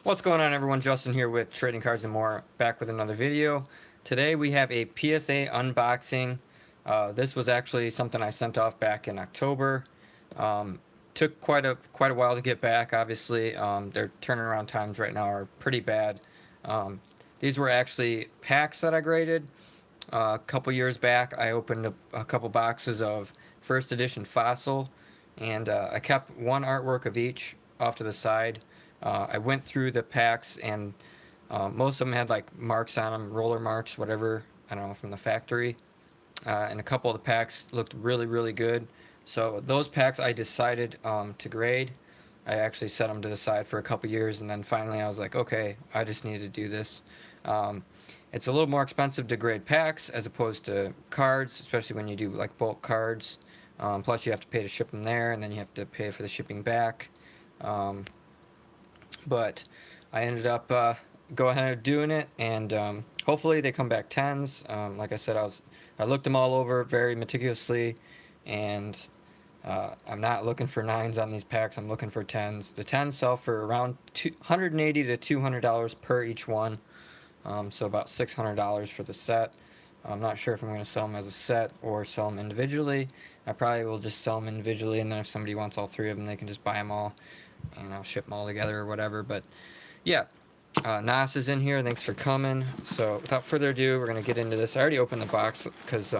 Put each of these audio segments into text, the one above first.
What's going on, everyone? Justin here with Trading Cards and More, back with another video. Today we have a PSA unboxing. This was actually something I sent off back in October. Took quite a while to get back. Obviously, their turnaround times right now are pretty bad. These were actually packs that I graded. A couple years back, I opened a couple boxes of first edition Fossil, and I kept one artwork of each off to the side. I went through the packs, and most of them had like marks on them, roller marks, whatever, I don't know, from the factory. And a couple of the packs looked really good. So those packs I decided to grade. I actually set them to the side for a couple years, and then finally I was like, okay, I just need to do this. It's a little more expensive to grade packs as opposed to cards, especially when you do like bulk cards. Plus you have to pay to ship them there, and then you have to pay for the shipping back. But I ended up go ahead and doing it, and hopefully they come back 10s. Like I said, I looked them all over very meticulously, and I'm not looking for 9s on these packs. I'm looking for 10s. The 10s sell for around $180 to $200 per each one, so about $600 for the set. I'm not sure if I'm going to sell them as a set or sell them individually. I probably will just sell them individually, and then if somebody wants all three of them, they can just buy them all, and I'll ship them all together or whatever. But yeah, Nas is in here. Thanks for coming. So without further ado, we're going to get into this. I already opened the box because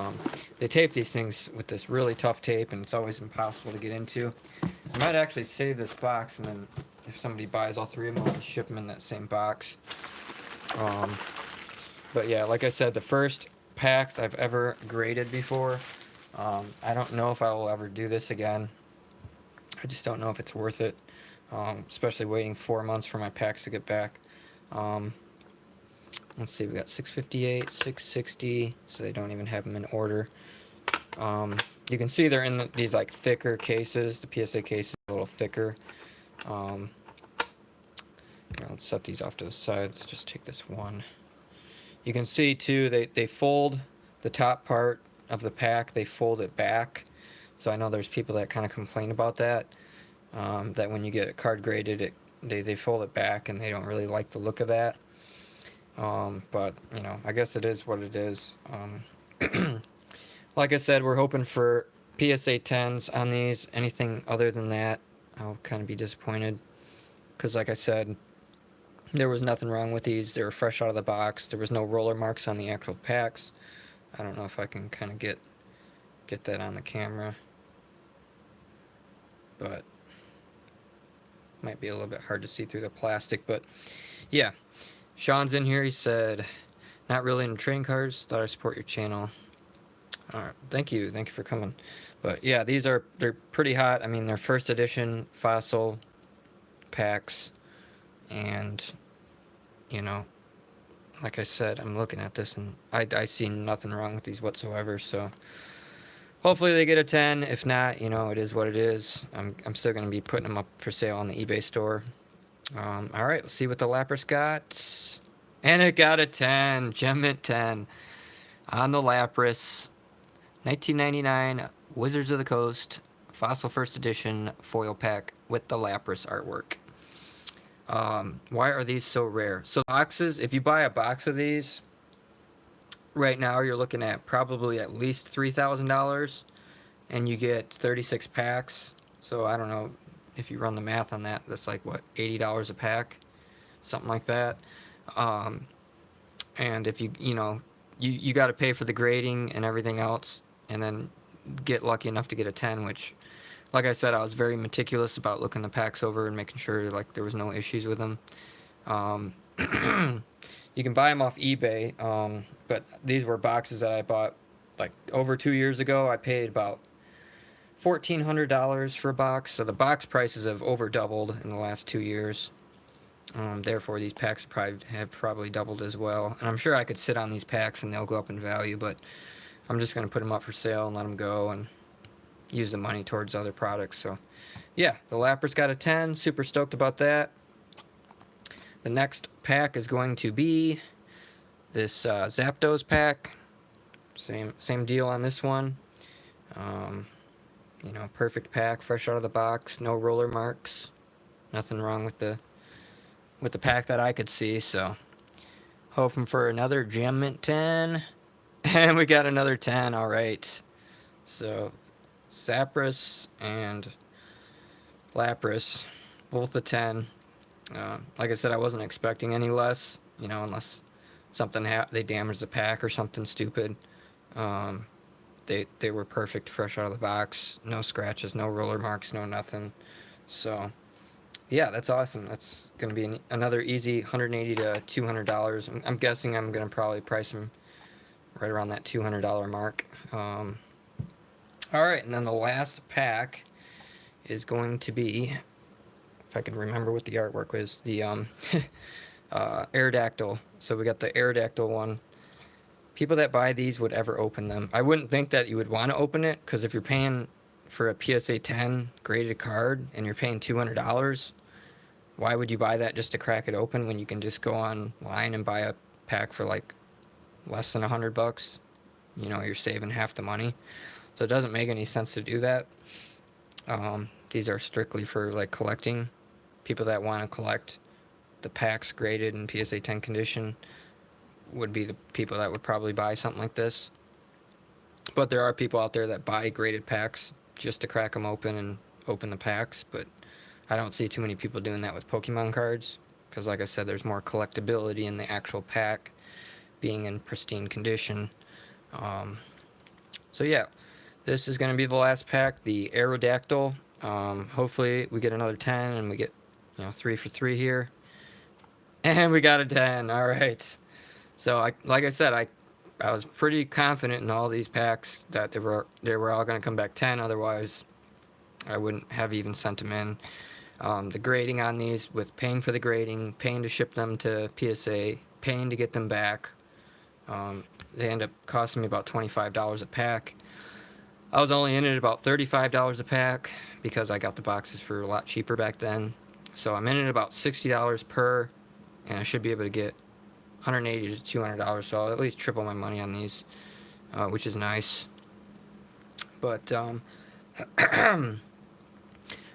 they tape these things with this really tough tape, and it's always impossible to get into. I might actually save this box, and then if somebody buys all three of them, I'll just ship them in that same box. But yeah, like I said, the first packs I've ever graded before. I don't know if I will ever do this again. I just don't know if it's worth it, especially waiting 4 months for my packs to get back. Let's see, we got 658, 660, so they don't even have them in order. You can see they're in these like thicker cases. The PSA case is a little thicker. Let's set these off to the side. Let's just take this one. You can see too, they fold the top part of the pack, they fold it back. So I know there's people that kind of complain about that, that when you get a card graded, they fold it back, and they don't really like the look of that. But, you know, I guess it is what it is. Like I said, we're hoping for PSA 10s on these. Anything other than that, I'll kind of be disappointed. Because like I said, there was nothing wrong with these. They were fresh out of the box. There was no roller marks on the actual packs. I don't know if I can kind of get that on the camera, but might be a little bit hard to see through the plastic. But yeah, Sean's in here. He said, not really into trading cards, thought I'd support your channel. All right, thank you for coming. But yeah, they're pretty hot. I mean, they're first edition Fossil packs, and you know, like I said, I'm looking at this, and I see nothing wrong with these whatsoever. So hopefully they get a 10. If not, you know, it is what it is. I'm still going to be putting them up for sale on the eBay store. All right, let's see what the Lapras got. And it got a 10. Gem Mint 10 on the Lapras. 1999 Wizards of the Coast Fossil First Edition foil pack with the Lapras artwork. Why are these so rare? So boxes, if you buy a box of these, right now you're looking at probably at least $3,000, and you get 36 packs. So I don't know if you run the math on that. That's like what, $80 a pack, something like that. And if you got to pay for the grading and everything else, and then get lucky enough to get a 10, which, like I said, I was very meticulous about looking the packs over and making sure like there was no issues with them. You can buy them off eBay, but these were boxes that I bought like over 2 years ago. I paid about $1,400 for a box, so the box prices have over doubled in the last 2 years. Therefore, these packs have probably doubled as well. And I'm sure I could sit on these packs and they'll go up in value, but I'm just going to put them up for sale and let them go and use the money towards other products. So yeah, the Lapras got a 10. Super stoked about that. The next pack is going to be this Zapdos pack. Same deal on this one. You know, perfect pack, fresh out of the box, no roller marks, nothing wrong with with the pack that I could see. So hoping for another Gem Mint 10. And we got another 10. All right. So Sapros and Lapras, both a 10. Like I said, I wasn't expecting any less, unless they damaged the pack or something stupid. Um, they were perfect fresh out of the box. No scratches, no roller marks, no nothing. So yeah, that's awesome. That's going to be another easy $180 to $200. I'm guessing I'm going to probably price them right around that $200 mark. All right, and then the last pack is going to be, if I can remember what the artwork was, the Aerodactyl. So we got the Aerodactyl one. People that buy these would ever open them. I wouldn't think that you would want to open it, because if you're paying for a PSA 10 graded card and you're paying $200, why would you buy that just to crack it open when you can just go online and buy a pack for like less than $100? You're saving half the money. So it doesn't make any sense to do that. These are strictly for like collecting. People that want to collect the packs graded in PSA 10 condition would be the people that would probably buy something like this. But there are people out there that buy graded packs just to crack them open and open the packs. But I don't see too many people doing that with Pokemon cards, because like I said, there's more collectability in the actual pack being in pristine condition. So yeah, this is going to be the last pack, the Aerodactyl. Hopefully we get another 10 and we get 3 for 3 here. And we got a 10. All right. So like I said, I was pretty confident in all these packs that they were all going to come back 10. Otherwise, I wouldn't have even sent them in. The grading on these, with paying for the grading, paying to ship them to PSA, paying to get them back, they end up costing me about $25 a pack. I was only in it about $35 a pack because I got the boxes for a lot cheaper back then. So I'm in it about $60 per, and I should be able to get $180 to $200. So I'll at least triple my money on these, which is nice. But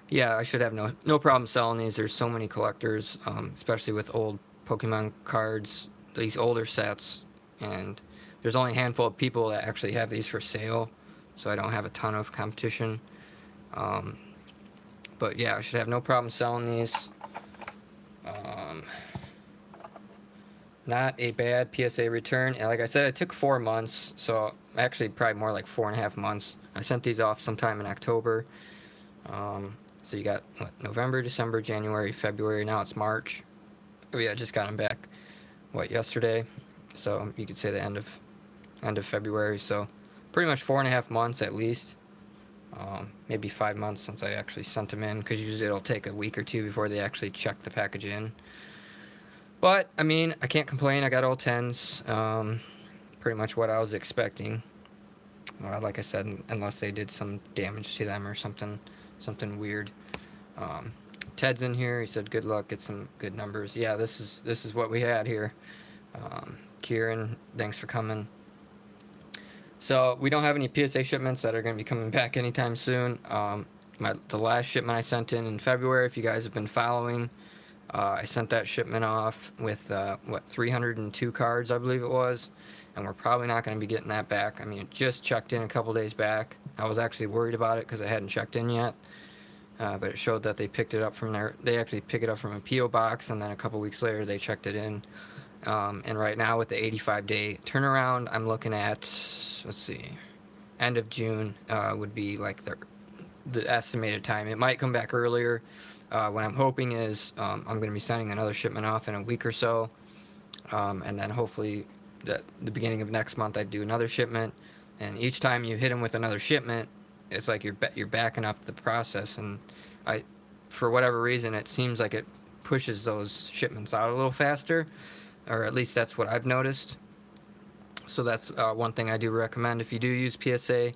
yeah, I should have no problem selling these. There's so many collectors, especially with old Pokemon cards, these older sets, and there's only a handful of people that actually have these for sale, so I don't have a ton of competition. But yeah, I should have no problem selling these. Not a bad PSA return, and like I said, it took 4 months, so actually probably more like 4.5 months. I sent these off sometime in October. So you got November, December, January, February. Now it's March. Oh yeah, I just got them back. Yesterday? So you could say the end of February. So pretty much 4.5 months at least. Maybe 5 months since I actually sent them in, because usually it'll take a week or two before they actually check the package in. But I mean, I can't complain. I got all 10s. Pretty much what I was expecting. Like I said, unless they did some damage to them or something weird. Ted's in here. He said, "Good luck. Get some good numbers." Yeah, this is what we had here. Kieran, thanks for coming. So we don't have any PSA shipments that are going to be coming back anytime soon. The last shipment I sent in February, if you guys have been following, I sent that shipment off with 302 cards, I believe it was, and we're probably not going to be getting that back. I mean, it just checked in a couple days back. I was actually worried about it because it hadn't checked in yet, but it showed that they picked it up from there. They actually pick it up from a PO box, and then a couple weeks later they checked it in. And right now with the 85-day turnaround, I'm looking at, let's see, end of June would be like the estimated time. It might come back earlier. What I'm hoping is I'm going to be sending another shipment off in a week or so, and then hopefully the beginning of next month I'd do another shipment. And each time you hit them with another shipment, it's like you're backing up the process. And for whatever reason, it seems like it pushes those shipments out a little faster, or at least that's what I've noticed. So that's one thing I do recommend. If you do use PSA,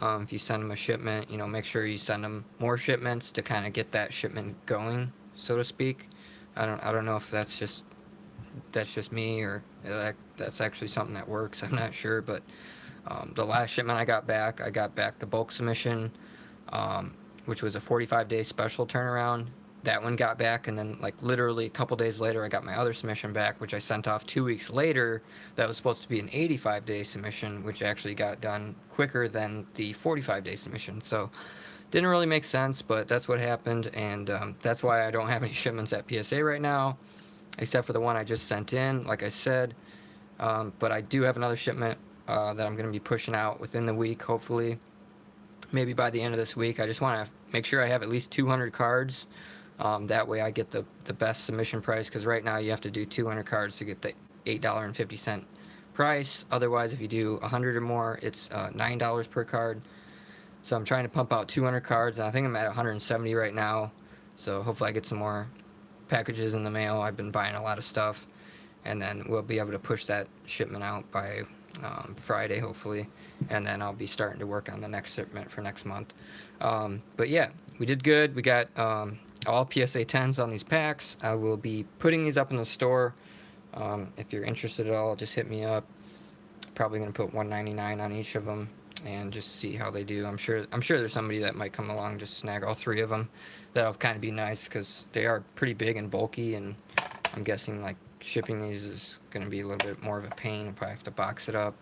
if you send them a shipment, make sure you send them more shipments to kind of get that shipment going, so to speak. I don't know if that's just me, or that's actually something that works. I'm not sure, but the last shipment I got back the bulk submission, which was a 45-day special turnaround. that one got back, and then like literally a couple days later I got my other submission back, which I sent off 2 weeks later. That was supposed to be an 85-day submission, which actually got done quicker than the 45-day submission. So didn't really make sense, but that's what happened, and that's why I don't have any shipments at PSA right now, except for the one I just sent in, like I said. But I do have another shipment that I'm going to be pushing out within the week, hopefully, maybe by the end of this week. I just want to make sure I have at least 200 cards. That way I get the best submission price, because right now you have to do 200 cards to get the $8.50 price. Otherwise, if you do 100 or more, it's $9 per card. So I'm trying to pump out 200 cards, and I think I'm at 170 right now. So hopefully I get some more packages in the mail. I've been buying a lot of stuff, and then we'll be able to push that shipment out by Friday, hopefully, and then I'll be starting to work on the next shipment for next month. But yeah, we did good. We got all PSA 10s on these packs. I will be putting these up in the store. If you're interested at all, just hit me up. Probably gonna put $1.99 on each of them and just see how they do. I'm sure there's somebody that might come along, just snag all 3 of them. That'll kind of be nice, because they are pretty big and bulky, and I'm guessing like shipping these is going to be a little bit more of a pain. I'll probably have to box it up.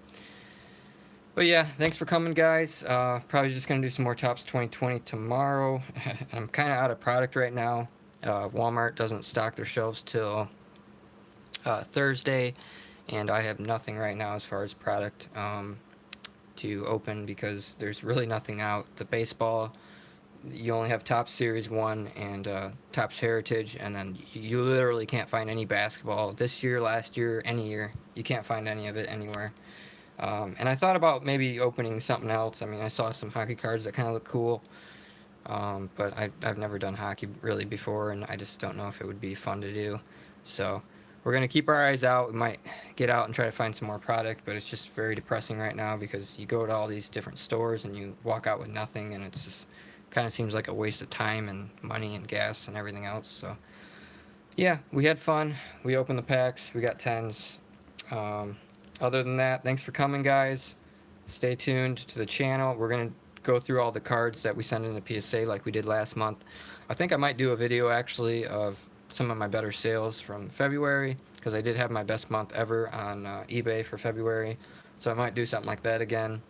But yeah, thanks for coming, guys. Probably just going to do some more Topps 2020 tomorrow. I'm kind of out of product right now. Walmart doesn't stock their shelves till Thursday, and I have nothing right now as far as product to open, because there's really nothing out. The baseball, you only have Topps Series 1 and Topps Heritage, and then you literally can't find any basketball this year, last year, any year. You can't find any of it anywhere. And I thought about maybe opening something else. I mean, I saw some hockey cards that kind of look cool, but I've never done hockey really before, and I just don't know if it would be fun to do. So we're going to keep our eyes out. We might get out and try to find some more product, but it's just very depressing right now, because you go to all these different stores and you walk out with nothing, and it's just kind of seems like a waste of time and money and gas and everything else. So yeah, we had fun. We opened the packs. We got 10s. Other than that, thanks for coming, guys. Stay tuned to the channel. We're going to go through all the cards that we send in the PSA like we did last month. I think I might do a video actually of some of my better sales from February, because I did have my best month ever on eBay for February. So I might do something like that again.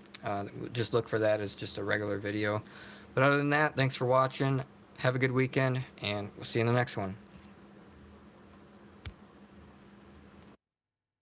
Just look for that as just a regular video. But other than that, thanks for watching. Have a good weekend, and we'll see you in the next one.